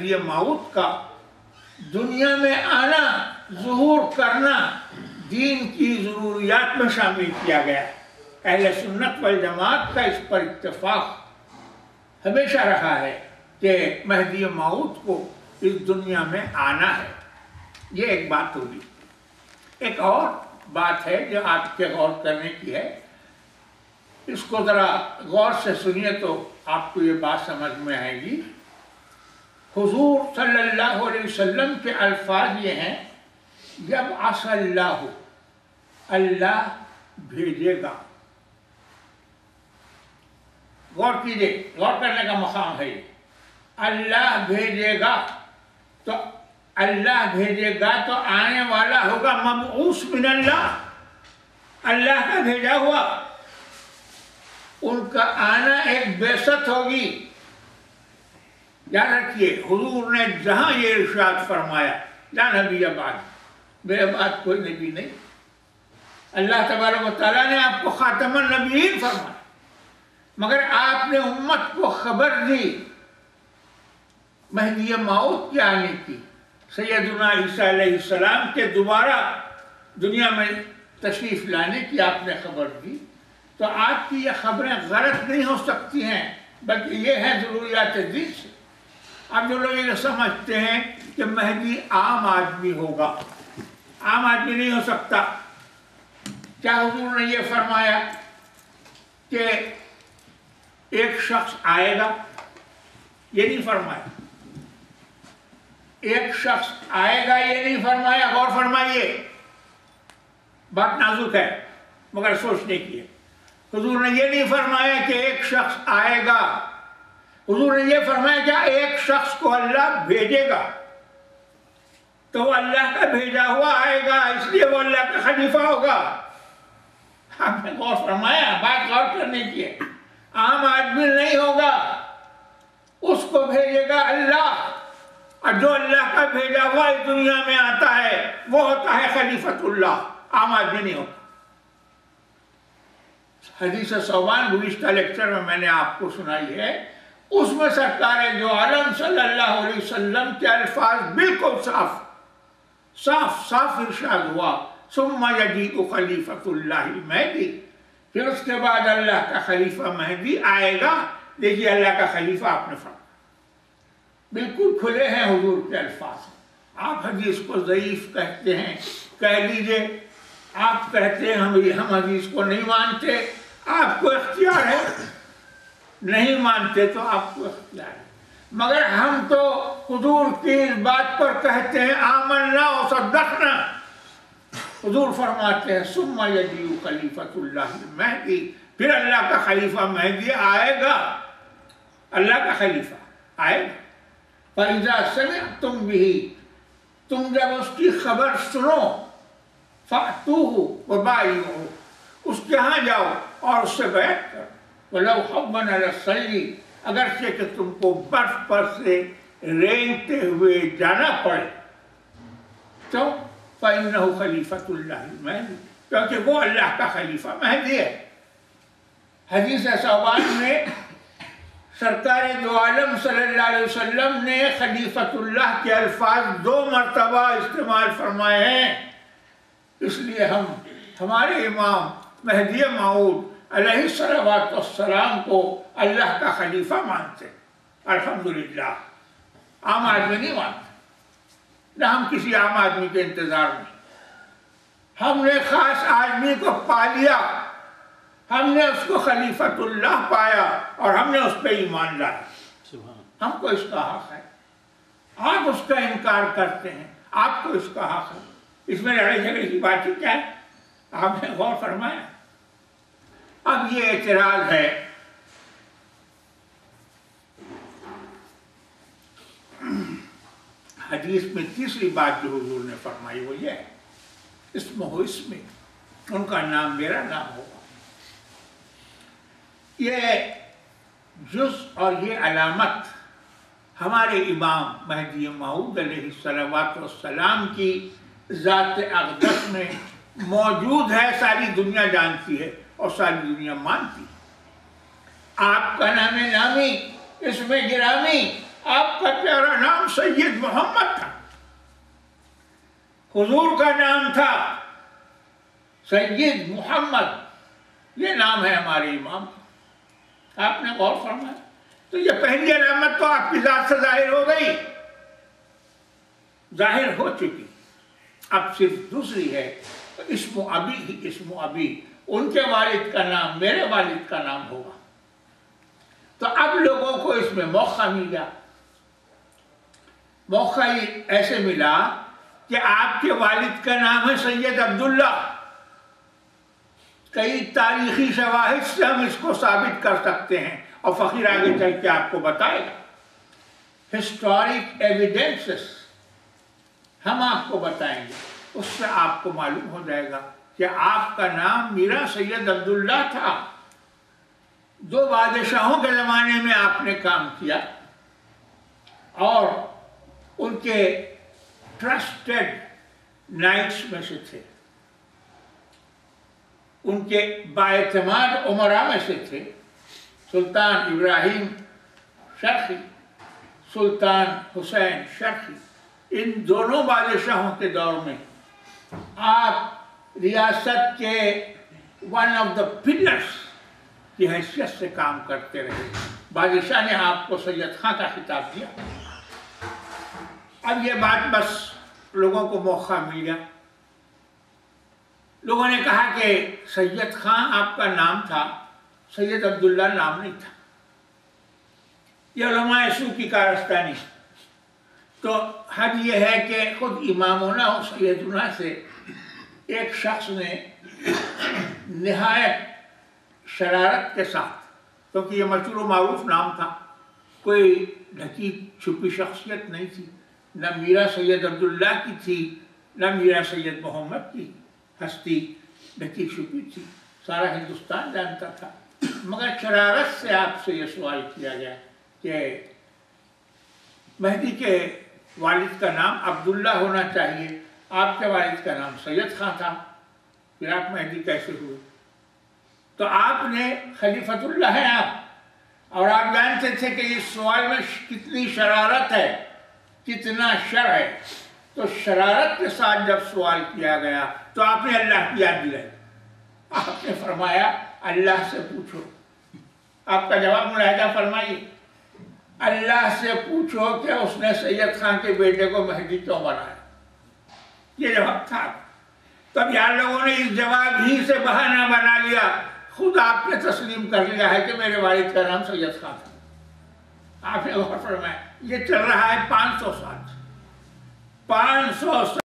یہ موت کا دنیا میں آنا، ظہور کرنا دین کی ضروریات میں شامل کیا گیا ہے۔ اہل سنت والجماعت کا اس پر اتفاق ہمیشہ رہا ہے کہ مہدی موعود کو اس دنیا میں آنا ہے۔ یہ ایک بات ہوگی۔ ایک اور بات ہے جو آپ کے غور کرنے کی ہے، اس کو ذرا غور سے سنیے تو آپ کو یہ بات سمجھ میں آئے گی۔ حضور صلی اللہ علیہ وسلم کے الفاظ یہ ہیں، یبعث اللہ، اللہ بھیجے گا۔ غور کیجئے، غور کرنے کا مقام ہے یہ۔ اللہ بھیجے گا، تو اللہ بھیجے گا تو آنے والا ہوگا مبعوث من اللہ، اللہ کا بھیجا ہوا۔ ان کا آنا ایک بعثت ہوگی۔ یاد رکھیے، حضور نے جہاں یہ ارشاد فرمایا، لا نبی بعد، میرے بعد کوئی نبی نہیں، اللہ تبارک و تعالیٰ نے آپ کو خاتم النبیین فرمایا، مگر آپ نے امت کو خبر دی مہدی موعود کے آنے کی، سیدنا عیسیٰ علیہ السلام کے دوبارہ دنیا میں تشریف لانے کی آپ نے خبر دی۔ تو آپ کی یہ خبریں غلط نہیں ہو سکتی ہیں، بلکہ یہ ہیں ضروریات دین سے۔ اب جو لوگ یہ سمجھتے ہیں کہ مہدی عام آدمی ہوگا، عام آدمی نہیں ہو سکتا۔ کیا حضور نے یہ فرمایا کہ ایک شخص آئے گا؟ یہ نہیں فرمایا۔ ایک شخص آئے گا یہ نہیں فرمایا، غور فرمائیے، بات نازک ہے مگر سوچنے کی ہے۔ حضور نے یہ نہیں فرمایا کہ ایک شخص آئے گا، حضور نے یہ فرمایا کہ ایک شخص کو اللہ بھیجے گا، تو وہ اللہ کا بھیجا ہوا آئے گا، اس لیے وہ اللہ کا خلیفہ ہوگا۔ آپ نے غور فرمایا، بات غور کرنے کی ہے۔ عام آدمی نہیں ہوگا، اس کو بھیجے گا اللہ، اور جو اللہ کا بھیجا ہوا اس دنیا میں آتا ہے وہ ہوتا ہے خلیفۃ اللہ، عام آدمی نہیں ہوتا۔ حدیث ثوبان گزشتہ لیکچر میں نے آپ کو سنائی ہے، اس میں سرکار دو عالم صلی اللہ علیہ وسلم کے الفاظ بالکل صاف ارشاد ہوا، ثم یجیء خلیفۃ اللہ المہدی، پھر اس کے بعد اللہ کا خلیفہ مہدی آئے گا۔ دیکھیے اللہ کا خلیفہ آپ نے فرمایا، بالکل کھلے ہیں حضور کے الفاظ۔ آپ حدیث کو ضعیف کہتے ہیں، کہہ لیجئے، آپ کہتے ہیں ہم حدیث کو نہیں مانتے، آپ کو اختیار ہے، نہیں مانتے تو آپ کو اختیار ہے، مگر ہم تو حضور کی اس بات پر کہتے ہیں آمنا و صدقنا۔ حضور فرماتے ہیں ثم یجیء خلیفۃ اللہ المہدی، پھر اللہ کا خلیفہ مہدی آئے گا، اللہ کا خلیفہ آئے گا۔ فَإِذَا سَمِعْتُمْ بِهِ، تم جب اس کی خبر سنو، فَأْتُوهُ وَبَايِعُوهُ، اس کے ہاں جاؤ اور اس سے بیعت کرو۔ وَلَوْ حَبًّا عَلَى الصَّيْرِ، اگرچہ کہ تم کو برف پر سے رینگتے ہوئے جانا پڑے، تو فَإِنَّهُ خَلِيفَةُ اللَّهِ الْمَهْدِي، کیونکہ وہ اللہ کا خلیفہ مہدی ہے۔ حدیث ثوبان میں سرکار دو عالم صلی اللہ علیہ وسلم نے خلیفۃ اللہ کے الفاظ 2 مرتبہ استعمال فرمائے ہیں، اس لیے ہم ہمارے امام مہدی موعود علیہ الصلوۃ والسلام کو اللہ کا خلیفہ مانتے ہیں۔ الحمدللہ، عام آدمی نہیں مانتے، نہ ہم کسی عام آدمی کے انتظار میں، ہم نے خاص آدمی کو پا لیا، ہم نے اس کو خلیفۃ اللہ پایا اور ہم نے اس پہ ایمان لایا، ہم کو اس کا حق ہے۔ آپ اس کا انکار کرتے ہیں، آپ کو اس کا حق ہے، اس میں لڑائی جھگڑے کی بات ہی کیا ہے؟ آپ نے غور فرمایا۔ اب یہ اعتراض ہے حدیث میں تیسری بات جو حضور نے فرمائی وہ یہ ہے، اسمہ اسمی، ان کا نام میرا نام ہوگا۔ یہ جز اور یہ علامت ہمارے امام مہدی موعود علیہ الصلوۃ والسلام کی ذات اقدس میں موجود ہے، ساری دنیا جانتی ہے اور ساری دنیا مانتی ہے۔ آپ کا نام نامی، اس میں گرامی، آپ کا پیارا نام سید محمد تھا، حضور کا نام تھا سید محمد، یہ نام ہے ہمارے امام کا۔ آپ نے غور فرمایا؟ تو یہ پہلی علامت تو آپ کی ذات سے ظاہر ہو گئی، ظاہر ہو چکی۔ اب صرف دوسری ہے اسم ابی ہی، اسم ابی، ان کے والد کا نام میرے والد کا نام ہوگا۔ تو اب لوگوں کو اس میں موقع مل گیا۔ موقع ایسے ملا کہ آپ کے والد کا نام ہے سید عبداللہ۔ کئی تاریخی شواہد سے ہم اس کو ثابت کر سکتے ہیں، اور فقیر آگے چل کے آپ کو بتائے گا۔ ہسٹورک ایویڈنسز ہم آپ کو بتائیں گے، اس سے آپ کو معلوم ہو جائے گا کہ آپ کا نام میرا سید عبداللہ تھا۔ 2 بادشاہوں کے زمانے میں آپ نے کام کیا، اور ان کے ٹرسٹڈ نائٹس میں سے تھے، ان کے بااعتماد امراء میں سے تھے سلطان ابراہیم شرقی، سلطان حسین شرقی۔ ان دونوں بادشاہوں کے دور میں آپ ریاست کے ون آف دا پلرس کی حیثیت سے کام کرتے رہے۔ بادشاہ نے آپ کو سید خاں کا خطاب دیا۔ اب یہ بات بس لوگوں کو موقع مل گیا۔ لوگوں نے کہا کہ سید خاں آپ کا نام تھا، سید عبداللہ نام نہیں تھا۔ یہ علماء سو کی کارستانی۔ تو حد یہ ہے کہ خود امامنا و سیدنا سے ایک شخص نے نہایت شرارت کے ساتھ، کیونکہ یہ مشہور و معروف نام تھا، کوئی ڈھکی چھپی شخصیت نہیں تھی، نہ میرا سید عبداللہ کی تھی، نہ میرا سید محمد کی ہستی ڈھکی چھپی تھی، سارا ہندوستان جانتا تھا۔ مگر شرارت سے آپ سے یہ سوال کیا گیا کہ مہدی کے والد کا نام عبداللہ ہونا چاہیے، آپ کے والد کا نام سید خاں تھا، پھر آپ مہدی کیسے ہوئے؟ تو آپ نے خلیفۃ اللہ ہیں آپ، اور آپ جانتے تھے کہ اس سوال میں کتنی شرارت ہے، کتنا شر ہے۔ تو شرارت کے ساتھ جب سوال کیا گیا تو آپ نے اللہ کی یاد دلائی۔ آپ نے فرمایا اللہ سے پوچھو۔ آپ کا جواب ملاحظہ فرمائیے، اللہ سے پوچھو کہ اس نے سید خاں کے بیٹے کو مہدی کیوں بنایا۔ یہ جواب تھا۔ تو اب یار لوگوں نے اس جواب ہی سے بہانہ بنا لیا، خود آپ نے تسلیم کر لیا ہے کہ میرے والد کا نام سید خاں تھا۔ آپ نے غور فرمایا یہ چل رہا ہے 500 سال، 500 سال